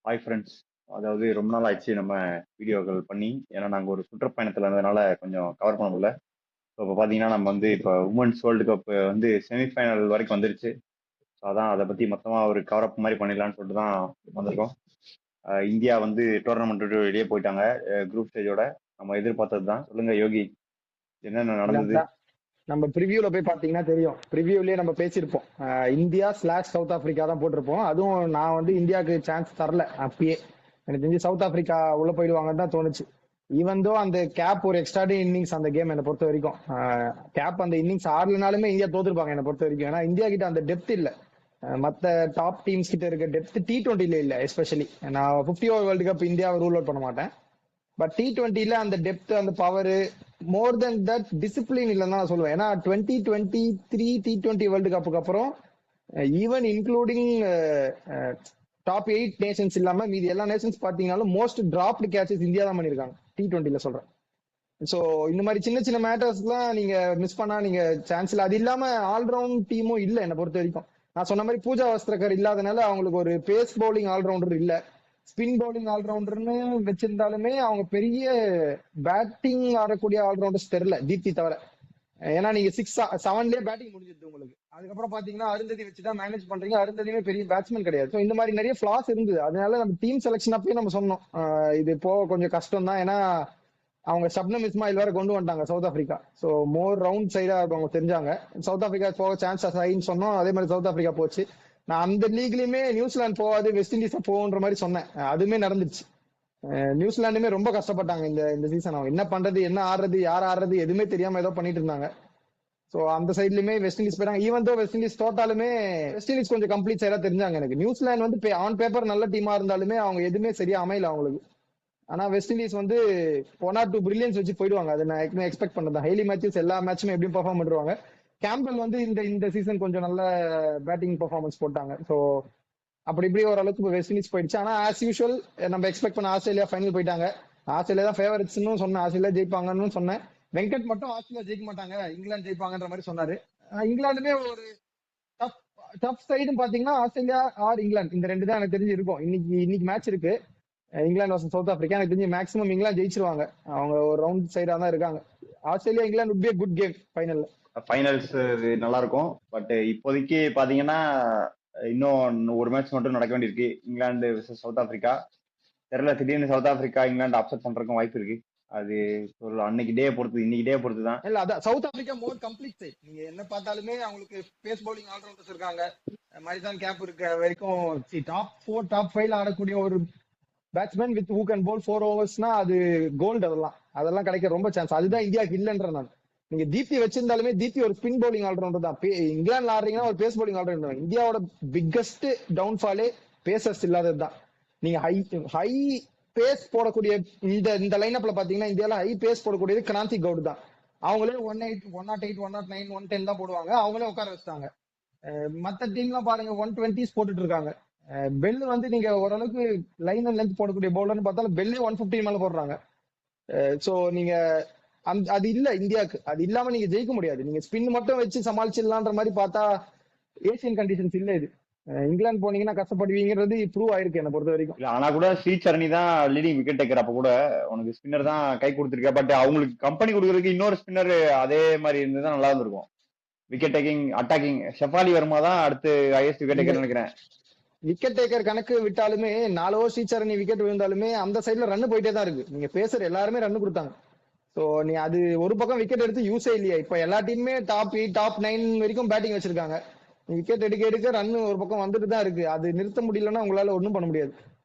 Hi friends. அதாவது ரொம்ப நாள் ஆயிடுச்சு நம்ம வீடியோக்கள் பண்ணி. ஏன்னா நாங்கள் ஒரு சுற்றுப்பயணத்தில் இருந்ததுனால கொஞ்சம் கவர் பண்ண முடியல. ஸோ இப்போ பார்த்தீங்கன்னா நம்ம வந்து இப்போ உமன்ஸ் வேர்ல்டு கப் வந்து செமிஃபைனல் வரைக்கும் வந்துருச்சு. ஸோ அதான் அதை பற்றி மொத்தமாக ஒரு கவர் அப் மாதிரி பண்ணிடலான்னு சொல்லிட்டு தான் வந்திருக்கோம். இந்தியா வந்து டோர்னமெண்ட் விட்டு வெளியே போயிட்டாங்க குரூப் ஸ்டேஜோட. நம்ம எதிர்பார்த்தது தான். சொல்லுங்க யோகி, என்னென்ன நடந்தது? அதான் நம்ம ப்ரிவியூல போய் பாத்தீங்கன்னா தெரியும். ப்ரிவியூலயே நம்ம பேசியிருப்போம். இந்தியா ஸ்லாஷ் சவுத் ஆப்பிரிக்கா தான் போட்டிருப்போம். அதுவும் நான் வந்து இந்தியாவுக்கு சான்ஸ் தரல அப்பயே. எனக்கு தெரிஞ்சு சவுத் ஆப்பிரிக்கா உள்ள போயிடுவாங்கன்னு தான் தோணுச்சு. ஈவன் தோ அந்த கேப் ஒரு எக்ஸ்ட்ரா இன்னிங்ஸ் அந்த கேம் என்னை பொறுத்த வரைக்கும். கேப் அந்த இன்னிங்ஸ் ஆடலனாலுமே இந்தியா தோத்துருப்பாங்க என்னை பொறுத்த வரைக்கும். ஏன்னா இந்தியா கிட்ட அந்த டெப்த் இல்ல. மத்த டாப் டீம்ஸ் கிட்ட இருக்க டெப்த் T20ல இல்ல. எஸ்பெஷலி நான் 50 ஓவர் வேர்ல்டு கப் இந்தியாவை ரூல் அவுட் பண்ண மாட்டேன். பட் T20ல அந்த டெப்த் அந்த power more then that discipline இல்லைன்னு தான் நான் சொல்லுவேன். ஏன்னா 2023 T20 வேர்ல்டு கப்புக்கு அப்புறம் ஈவன் இன்க்ளூடிங் டாப் 8 நேஷன்ஸ் இல்லாம மீதி எல்லா நேஷன்ஸ் பாத்தீங்கன்னாலும் மோஸ்ட் டிராப்டு கேச்சஸ் இந்தியா தான் பண்ணிருக்காங்க T20ல சொல்றேன். சோ இந்த மாதிரி சின்ன சின்ன மேட்டர்ஸ்லாம் நீங்க மிஸ் பண்ணா நீங்க சான்ஸ் இல்ல. அது இல்லாம ஆல்ரவுண்ட் டீமும் இல்ல என்னை பொறுத்த வரைக்கும். நான் சொன்ன மாதிரி பூஜா வஸ்திரகர் இல்லாதனால அவங்களுக்கு ஒரு பேஸ் பவுலிங் ஆல்ரவுண்டர் இல்ல. ஸ்பின் பவுலிங் ஆல்ரவுண்டர்னு வச்சிருந்தாலுமே அவங்க பெரிய பேட்டிங் ஆடக்கூடிய ஆல்ரவுண்டர்ஸ் தெரியல தீப்தி தவிர. ஏன்னா நீங்க 6-7லயே பேட்டிங் முடிஞ்சிருது உங்களுக்கு. அதுக்கப்புறம் பாத்தீங்கன்னா அருந்ததி வச்சுதான் மேனேஜ் பண்றீங்க. அருந்ததியுமே பெரிய பேட்ஸ்மேன் கிடையாது. ஸோ இந்த மாதிரி நிறைய ஃபிளாஸ் இருந்தது. அதனால நம்ம டீம் செலக்ஷன் அப்பயே நம்ம சொன்னோம் இது போக கொஞ்சம் கஷ்டம் தான். ஏன்னா அவங்க ஷப்னம் இஸ்மாயில் வேற கொண்டு வந்துட்டாங்க south Africa. So more round சைடா அவங்க தெரிஞ்சாங்க. சவுத் ஆப்பிரிக்கா போக சான்சஸ் ஆயின்னு சொன்னோம். அதே மாதிரி சவுத் ஆப்பிரிக்கா போச்சு. நான் அந்த லீக்லயுமே நியூசிலாந்து போகாது வெஸ்ட் இண்டீஸ் போகுன்ற மாதிரி சொன்னேன். அதுவுமே நடந்துச்சு. நியூசிலாண்டுமே ரொம்ப கஷ்டப்பட்டாங்க இந்த இந்த சீசன். அவங்க என்ன பண்றது, என்ன ஆடுறது, யார் ஆடுறது எதுவுமே தெரியாம ஏதோ பண்ணிட்டு இருந்தாங்க. சோ அந்த சைட்லயுமே வெஸ்ட் இண்டீஸ் போயிட்டாங்க. ஈவன் தோ வெஸ்ட் இண்டீஸ் தோட்டாலுமே வெஸ்ட் இண்டீஸ் கொஞ்சம் கம்ப்ளீட் சைடா தெரிஞ்சாங்க எனக்கு. நியூசிலாந்து வந்து ஆன் பேப்பர் நல்ல டீமா இருந்தாலுமே அவங்க எதுவுமே சரியா அமையல அவங்களுக்கு. ஆனா வெஸ்ட் இண்டீஸ் வந்து 1 or 2 பிரில்லியன்ஸ் வச்சு போயிடுவாங்க. அது நான் ஏற்கனவே எக்ஸ்பெக்ட் பண்ணதான். ஹெய்லி மேட்சஸ் எல்லா மேட்சுமே எப்படியும் பெர்ஃபார்ம் பண்ணிடுவாங்க. கேம்பல் வந்து இந்த இந்த சீசன் கொஞ்சம் நல்ல பேட்டிங் பெர்ஃபார்மன்ஸ் போட்டாங்க. ஸோ அப்படி இப்படி ஓரளவுக்கு வெஸ்ட் இண்டீஸ் போயிடுச்சு. ஆனா ஆஸ் யூஷுவல் நம்ம எக்ஸ்பெக்ட் பண்ண ஆஸ்திரேலியா ஃபைனல் போயிட்டாங்க. ஆஸ்திரேலியா தான் ஃபேவரட்ஸ்னு சொன்னேன். ஆஸ்திரேலியா ஜெயிப்பாங்கன்னு சொன்னேன். வெங்கட் மட்டும் ஆஸ்திரேலியா ஜெயிக்க மாட்டாங்க, இங்கிலாந்து ஜெயிப்பாங்கன்ற மாதிரி சொன்னாரு. இங்கிலாந்துமே ஒரு டஃப் டஃப் சைடுன்னு பாத்தீங்கன்னா ஆஸ்திரேலியா ஆர் இங்கிலாந்து இந்த ரெண்டு தான் எனக்கு தெரிஞ்சு இருக்கும். இன்னைக்கு மேட்ச் இருக்கு இங்கிலாந்து வர்சஸ் சவுத் ஆப்பிரிக்கா. எனக்கு தெரிஞ்சு மேக்ஸிமம் இங்கிலாந்து ஜெயிச்சிருவாங்க. அவங்க ஒரு ரவுண்ட் சைடா தான் இருக்காங்க. Australia England would be a good game ஃபைனல்ல. ஃபைனல்ஸ் நல்லா இருக்கும். பட் இப்போதைக்கு பாத்தீங்கன்னா இன்னும் ஒரு மேட்ச் மட்டும் நடக்க வேண்டியிருக்கு, இங்கிலாந்து விசஸ் சவுத் ஆப்பிரிக்கா. தெரியல, திடீர்னு சவுத் ஆப்பிரிக்கா இங்கிலாந்து அப்செட் பண்றதுக்கும் வாய்ப்பு இருக்கு. அது அன்னைக்கு டே பொறுத்து, இன்னைக்கு டே பொறுத்து தான். இல்ல அதான் சவுத் ஆப்பிரிக்கா மோர் கம்ப்ளீட் சைட். நீங்க என்ன பார்த்தாலுமே அவங்களுக்கு பேஸ் பவுலிங் ஆல்ரவுண்டர்ஸ் இருக்காங்க. மரிதான் கேப் இருக்க வரைக்கும் டாப் 4 டாப் 5 ஆடக்கூடிய ஒரு பேட்ஸ்மேன் வித் ஹூ கேன் போல் 4 ஓவர்ஸ்னா அது கோல்டு. அதெல்லாம் கிடைக்க ரொம்ப சான்ஸ். அதுதான் இந்தியாவுக்கு இல்லைன்ற நான். நீங்க தீப்தி வச்சிருந்தாலுமே தீப்தி ஒரு ஸ்பின் பவுலிங் ஆல்ரவுண்டர் தான். இங்கிலாந்து ஆடுறீங்கன்னா ஒரு பேஸ் பவுலிங் ஆல்ரவுண்டர். இந்தியாவோட பிக்கஸ்ட் டவுன்ஃபாலே பேசர்ஸ் இல்லாததுதான். நீங்க ஹை பேஸ் போடக்கூடிய இந்த இந்த லைனப்ல பாத்தீங்கன்னா இந்தியால ஹை பேஸ் போடக்கூடியது கிராந்தி கவுட் தான். அவங்களே 108 108 109 110 தான் போடுவாங்க. அவங்களே உட்கார வச்சுட்டாங்க. மத்த டீம்லாம் பாருங்க 120s போட்டுட்டு இருக்காங்க. பெல் வந்து நீங்க ஓரளவுக்கு லைன் அண்ட் லென்த் போடக்கூடிய பவுலர்னு பார்த்தாலும் பெல்லே 115 மேல போடுறாங்க. சோ நீங்க அது இல்ல இந்தியாவுக்கு. அது இல்லாம நீங்க ஜெயிக்க முடியாது. நீங்க ஸ்பின் மட்டும் வச்சு சமாளிச்சிடலான்ற மாதிரி பார்த்தா ஏசியன் கண்டிஷன்ஸ் இல்ல இது. இங்கிலாந்து போனீங்கன்னா கஷ்டப்படுவீங்கிறது ப்ரூவ் ஆயிருக்கு என்ன பொறுத்த வரைக்கும். இல்ல, ஆனா கூட ஸ்ரீசரணி தான் லீடிங் விக்கெட் டேக்கர். அப்ப கூட உனக்கு ஸ்பின்னர் தான் கை கொடுத்துருக்கா. பட் அவங்களுக்கு கம்பெனி கொடுக்கறதுக்கு இன்னொரு ஸ்பின்னர் அதே மாதிரி இருந்ததுதான் நல்லா இருந்திருக்கும். Wicket taking attacking Shafali Verma தான் அடுத்து ஹையஸ்ட் விக்கெட் டேக்கர் நினைக்கிறேன். விக்கெட் டேக்கர் கணக்கு விட்டாலுமே 4 ஓவர் ஸ்ரீசரணி விக்கெட் விழுந்தாலுமே அந்த சைட்ல ரன் போயிட்டே தான் இருக்கு. நீங்க பேசுற எல்லாருமே ரன் கொடுத்தாங்க. சோ நீ அது ஒரு பக்கம் விக்கெட் எடுத்து யூஸே இல்லையா. இப்ப எல்லா டீமுமே டாப் 8 டாப் 9 வரைக்கும் பேட்டிங் வச்சிருக்காங்க. விக்கெட் எடுக்க எடுக்க ரன் ஒரு பக்கம் வந்துட்டு தான் இருக்கு. அது நிறுத்த முடியலன்னா உங்களால ஒன்றும் பண்ண முடியாது.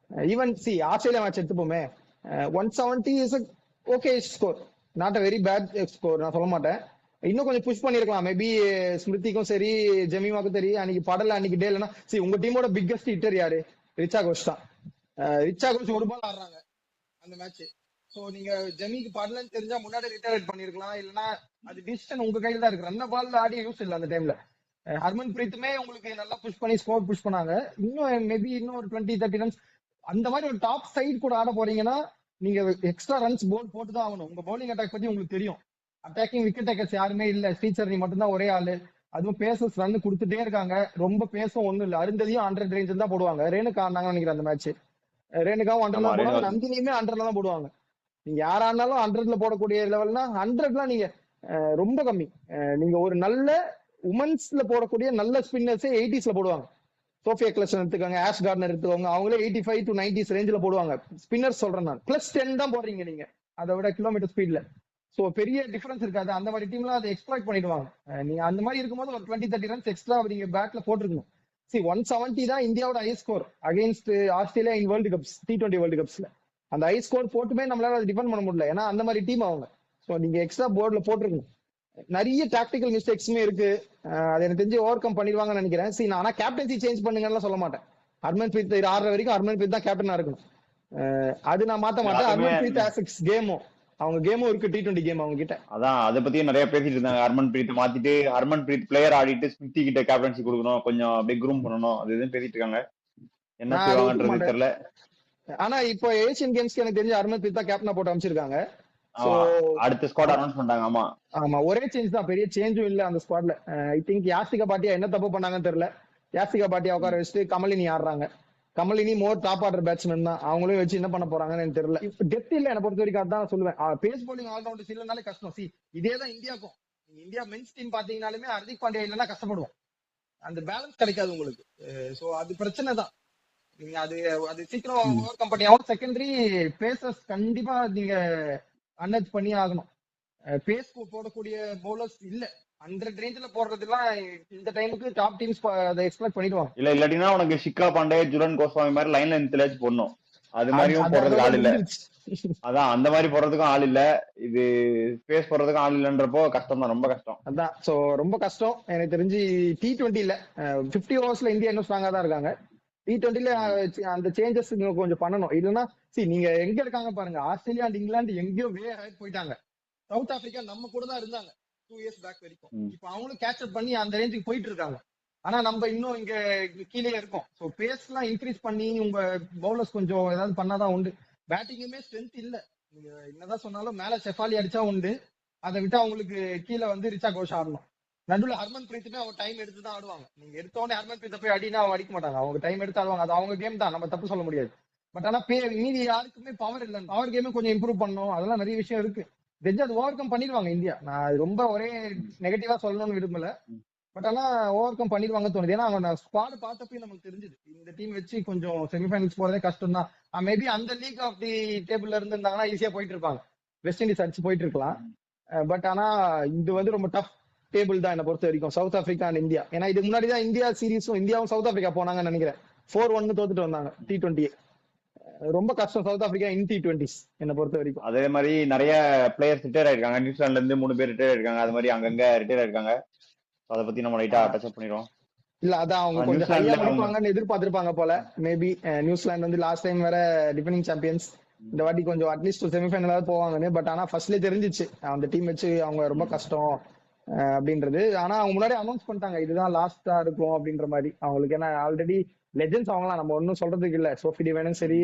ஈவன் ஆஸ்திரேலியா மேட்ச் எடுத்துப்போமே, 170 is okay score, not a very bad score நான் சொல்ல மாட்டேன். இன்னும் கொஞ்சம் புஷ் பண்ணிருக்கலாம். மேபி ஸ்மிருதிக்கும் சரி ஜெமிமாக்கும் சரி அன்னைக்கு படல அன்னைக்கு டே இல்லைன்னா உங்க டீமோட பிக்கஸ்ட் ஹிட்டர் யாரு? ரிச்சா கோஷ் தான். ரிச்சா கோஷ் ஒரு பால் ஆடுறாங்க அந்த மேட்ச். சோ நீங்க ஜெமிக்கு படலன்னு தெரிஞ்சா முன்னாடி ரிட்டையர் பண்ணிருக்கலாம். இல்லைன்னா அது டிசிஷன் உங்க கையில தான் இருக்கு. அந்த பால்ல ஆடி யூஸ் இல்லை அந்த டைம்ல. ஹர்மன் பிரீத்துமே உங்களுக்கு நல்லா புஷ் பண்ணி ஸ்கோர் புஷ் பண்ணாங்க. இன்னும் மேபி இன்னும் ஒரு 20-30 ரன்ஸ் அந்த மாதிரி ஒரு டாப் சைடு கூட ஆட போறீங்கன்னா நீங்க எக்ஸ்ட்ரா ரன்ஸ் போல் போட்டு தான் ஆகணும். உங்க பவுலிங் அட்டாக் பத்தி உங்களுக்கு தெரியும். அட்டாக்கிங் விக்கெட் டேக்கர்ஸ் யாருமே இல்ல. ஸ்ரீசரணி மட்டும் தான் ஒரே ஆளு. அதுவும் பேசஸ் ரன் கொடுத்துட்டே இருக்காங்க. ரொம்ப பேசும் ஒண்ணும் இல்ல. அருந்ததியும் 100 ரேஞ்ச் தான் போடுவாங்க. ரேணுக்கு ஆனாங்கன்னு நினைக்கிறேன் அந்த மேட்ச். ரேணுகாவும் ஆமா 100 தான் ரேணுகா. போடுவாங்க, நந்தினியுமே 100 தான் போடுவாங்க. நீங்க யாரானாலும் 100 போடக்கூடிய லெவல்னா 100லாம் நீங்க ரொம்ப கம்மி. நீங்க ஒரு நல்ல உமன்ஸ்ல போடக்கூடிய நல்ல ஸ்பின்னர்ஸே 80s போடுவாங்க. சோஃபியா கிளசன் எடுத்துக்கோங்க, ஆஷ் கார்னர் எடுத்துக்கோங்க, அவங்களே 85 to 90s ரேஞ்சில் போடுவாங்க. ஸ்பின்னர் சொல்றேன் நான். +10 தான் போடுறீங்க நீங்க, அதை விட கிலோமீட்டர் ஸ்பீட்ல. சோ பெரிய டிஃபரன்ஸ் இருக்காது. அந்த மாதிரி டீம்லாம் அதை எக்ஸ்ப்ளாய்ட் பண்ணிடுவாங்க. நீங்க அந்த மாதிரி இருக்கும்போது ஒரு 20-30 ரன்ஸ் எக்ஸ்ட்ரா நீங்க பேட்ல போட்டுருக்கணும். 170 தான் இந்தியாவோட high score against Australia in World Cups, T20 World கப்ஸ்ல. அந்த ஹை ஸ்கோர் போட்டுமே நம்மளால அதை டிஃபெண்ட் பண்ண முடியல, ஏன்னா அந்த மாதிரி டீம் அவங்க. ஸோ நீங்க எக்ஸ்ட்ரா போர்ட்ல போட்டிருக்கணும். நிறைய டாக்டிக்கல் மிஸ்டேக்ஸுமே இருக்கு. அது எனக்கு தெரிஞ்சு ஓவர் கம் பண்ணிடுவாங்கன்னு நினைக்கிறேன். சரி, நான் ஆனா கேப்டன்சி சேஞ்ச் பண்ணுங்கன்னு சொல்ல மாட்டேன். ஹர்மன்பிரீத் ஆடுற வரைக்கும் ஹர்மன்பிரீத் தான் கேப்டனா இருக்கணும். அது நான் மாத்த மாட்டேன். ஹர்மன்பிரீத் ஆஸ்பிக்ஸ் கேமும் அவங்க கேமும் இருக்கு, T20 கேம் அவங்க கிட்ட. அதான் அதை பத்தியும் நிறைய பேசிட்டு இருந்தாங்க. ஹர்மன்பிரீத் மாத்திட்டு ஹர்மன்பிரீத் பிளேயர் ஆடிட்டு ஸ்மித்தி கிட்ட கேப்டன்சி கொடுக்கணும், கொஞ்சம் அப்படியே குரூம் பண்ணணும், அது இதுன்னு பேசிட்டு இருக்காங்க. என்ன நான் அதை ஒத்துக்க செய்வாங்கன்றது மாட்டேன். தெரியல. ஆனா இப்போ ஏசியன் கேம்ஸ்க்கு எனக்கு தெரிஞ்சு ஹர்மன்பிரீத் தான் கேப்டனா போட்டு அமைச்சிருக்காங்க. சோ ஆமா, அடுத்த ஸ்குவாட் அனௌன்ஸ் பண்ணிட்டாங்க. ஆமா ஆமா, ஒரே சேஞ்ச் தான், பெரிய சேஞ்சும் இல்ல அந்த ஸ்குவாட்ல. ஐ திங்க் யாஸ்திகா பாட்டியா என்ன தப்பு பண்ணாங்கன்னு தெரியல. யாஸ்திகா பாட்டியா உட்கார வச்சுட்டு கமலினி ஆடுறாங்க. கமலினி மோர் டாப் ஆர்டர் பேட்ஸ்மேன் தான், அவங்களும் வச்சு என்ன பண்ண போறாங்கன்னு எனக்கு தெரியல. டெப்த் இல்ல என்ன பொறுத்த வரைக்கும், அதான் சொல்லுவேன். பேஸ் போலிங் ஆல்ரவுண்டர்ஸ் இல்லனாலே கஷ்டம். இதேதான் இந்தியாவுக்கும். இந்தியா மென்ஸ் டீம் பாத்தீங்கன்னாலுமே ஹர்திக் பாண்டியா இல்லைன்னா கஷ்டப்படுவோம். அந்த பேலன்ஸ் கிடைக்காது உங்களுக்கு. சோ அது பிரச்சனை தான். நீங்க அது சீக்கிரம் ஓவர் கம் பண்ணியாவும். செகண்டரி பேசர்ஸ் கண்டிப்பா நீங்க அனலைஸ் பண்ணி ஆகணும். பேஸ் போடக்கூடிய பவுலர்ஸ் இல்ல. 100 ரேஞ்சில போடுறதுலாம் இந்த டைமுக்கு டாப் டீம்ஸ் அதை எக்ஸ்பெக்ட் பண்ணிடுவாங்க. இல்ல, இல்லாட்டினா உனக்கு ஷிக்கா பாண்டே, ஜுரன் கோஸ்வாமி மாதிரி லைன்ல நிறுத்தலாச்சு போடணும். அது மாதிரியும் போடுறதுக்கு ஆள் இல்ல. அதான் அந்த மாதிரி போடுறதுக்கும் ஆள் இல்ல. இது பேஸ் போடுறதுக்கும் ஆள் இல்லன்றப்போ கஷ்டம் தான், ரொம்ப கஷ்டம். அதான் சோ ரொம்ப கஷ்டம். எனக்கு தெரிஞ்சு T20ல 50 ஓவர்ஸ்ல இந்தியா இன்னும் ஸ்ட்ராங்கா தான் இருக்காங்க. T20ல அந்த சேஞ்சஸ் கொஞ்சம் பண்ணணும். இல்லைன்னா நீங்க எங்க இருக்காங்க பாருங்க, ஆஸ்திரேலியா அண்ட் இங்கிலாந்து எங்கேயோ வே ஹைட் போயிட்டாங்க. சவுத் ஆப்பிரிக்கா நம்ம கூட தான் இருந்தாங்க 2 இயர்ஸ் பேக் வரைக்கும். இப்ப அவங்களும் கேட்ச் அப் பண்ணி அந்த ரேஞ்சுக்கு போயிட்டு இருக்காங்க. ஆனா நம்ம இன்னும் இங்க கீழே இருக்கோம். சோ பேஸ் எல்லாம் இன்க்ரீஸ் பண்ணி உங்க பவுலர்ஸ் கொஞ்சம் ஏதாவது பண்ணாதான் உண்டு. பேட்டிங்குமே ஸ்ட்ரென்த் இல்ல. நீங்க என்னதான் சொன்னாலும் மேல செஃபாலி அடிச்சா உண்டு. அதை விட்டு அவங்களுக்கு கீழே வந்து ரிச்சா கோஷ் ஆடணும். நடுவில் ஹர்மன் பிரீத்துமே அவங்க டைம் எடுத்து தான் ஆடுவாங்க. நீங்க எடுத்தோடனே ஹர்மன் பிரீத்தை போய் அடினா அவங்க அடிக்க மாட்டாங்க. அவங்க டைம் எடுத்து ஆடுவாங்க. அது அவங்க கேம் தான், நம்ம தப்பு சொல்ல முடியாது. பட் ஆனா மீதி யாருக்குமே பவர் இல்லை. பவர் கேமே கொஞ்சம் இம்ப்ரூவ் பண்ணணும். அதெல்லாம் நிறைய விஷயம் இருக்கு. தெரிஞ்சு அது ஓவர் கம் பண்ணிடுவாங்க இந்தியா. நான் அது ரொம்ப ஒரே நெகட்டிவா சொல்லணும்னு விரும்பல. பட் ஆனா ஓவர் கம் பண்ணிடுவாங்க தோணுது. ஏன்னா அவங்க ஸ்குவாட் பார்த்தப்பே நமக்கு தெரிஞ்சது இந்த டீம் வச்சு கொஞ்சம் செமிஃபைனல்ஸ் போறதே கஷ்டம் தான். மேபி அந்த லீக் ஆஃப் தி டேபிள்ல இருந்திருந்தாங்கன்னா ஈஸியா போயிட்டு இருப்பாங்க. வெஸ்ட் இண்டீஸ் அடிச்சு போயிட்டு இருக்கலாம். பட் ஆனா இது வந்து ரொம்ப டஃப் டேபிள் தான் என்ன பொறுத்த வரைக்கும், சவுத் ஆப்பிரிக்கா அண்ட் இந்தியா. ஏன்னா இதுக்கு முன்னாடி தான் இந்தியா சீரீஸும் இந்தியாவும் சவுத் ஆப்பிரிக்கா போனாங்கன்னு நினைக்கிறேன். 4-1 தோத்துட்டு வந்தாங்க T20. ரொம்ப கஷ்டம் சவுத் ஆப்பிரிக்கா இன் T20s என்ன பொறுத்த வரைக்கும். அதே மாதிரி நிறைய பிளேயர்ஸ் ரிட்டையர் ஆயிருக்காங்க. நியூசிலாந்துல இருந்து 3 பேர் ரிட்டையர் ஆயிருக்காங்க. அது மாதிரி அங்கங்க ரிட்டையர் ஆயிருக்காங்க. அதை பத்தி நம்ம லைட்டா டச் அப் பண்ணிடுவோம். இல்ல அதான் அவங்க கொஞ்சம் ஹையா முடிப்பாங்கன்னு எதிர்பார்த்திருப்பாங்க போல. மேபி நியூசிலாந்து வந்து லாஸ்ட் டைம் வேற டிஃபெண்டிங் சாம்பியன்ஸ், இந்த வாட்டி கொஞ்சம் அட்லீஸ்ட் செமிஃபைனலாவது போவாங்கன்னு. பட் ஆனா ஃபர்ஸ்ட்லேயே தெரிஞ்சிச்சு அந்த டீம் வச்சு அவங்க ரொம்ப கஷ்டம் அப்படின்றது. ஆனா அவங்க முன்னாடி அனௌன்ஸ் பண்ணிட்டாங்க இதுதான் லாஸ்டா இருக்கும் அப்படின்ற மாதிரி அவங்களுக்கு. ஏன்னா ஆல்ரெடி லெஜெண்ட்ஸ் அவங்களாம், நம்ம ஒன்னும் சொல்றதுக்கு இல்ல. சோஃபி டிவைனும் சரி,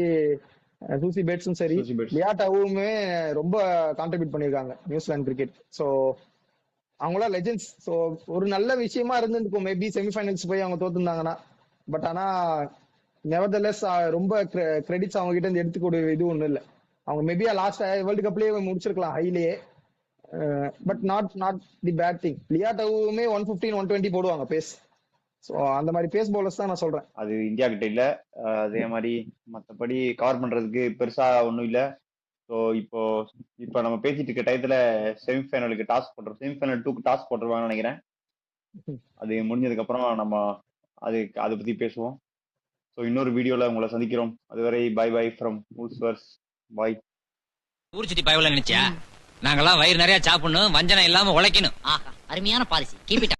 சூசி பேட்ஸும் சரி, லியாட்டாவுமே ரொம்ப கான்ட்ரிபியூட் பண்ணிருக்காங்க நியூசிலாந்து கிரிக்கெட். சோ அவங்களா லெஜெண்ட்ஸ். சோ ஒரு நல்ல விஷயமா இருந்திருக்கும் மேபி செமிஃபைனல்ஸ் போய் அவங்க தோத்துருந்தாங்கன்னா. பட் ஆனா நெவர்தலெஸ் ரொம்ப கிரெடிட்ஸ் அவங்க கிட்ட இருந்து எடுத்துக்கூடிய இது ஒண்ணும் இல்ல. அவங்க மேபி லாஸ்ட் வேர்ல்டு கப்லயே முடிச்சிருக்கலாம் ஹைலேயே. But not the bad thing. லியாட்டாவுமே 115 120 போடுவாங்க பேஸ். சோ அந்த மாதிரி பேஸ் பவுலர்ஸ் தான் நான் சொல்றேன். அது இந்தியா கிட்ட இல்ல. அதே மாதிரி மத்தபடி கவர் பண்றதுக்கு பெருசா ஒண்ணும் இல்ல. ஸோ இப்போ நம்ம பேசிட்டு இருக்க டயத்துல செமிஃபைனலுக்கு டாஸ் போட்டுருவோம். செமிஃபைனல் 2க்கு டாஸ் போட்டுருவாங்கன்னு நினைக்கிறேன். அது முடிஞ்சதுக்கு அப்புறம் நம்ம அதை பத்தி பேசுவோம். ஸோ இன்னொரு வீடியோல உங்களை சந்திக்கிறோம். அதுவரை பை ஃப்ரம் ஊல்ஸ்வர்ஸ். பாய். ஊர் சுத்தி பயவல நினைச்சா நாங்கெல்லாம் வயிறு நிறைய சாப்பிடணும், வஞ்சனம் இல்லாம உழைக்கணும். ஆஹா, அருமையான பாலிசி. Keep it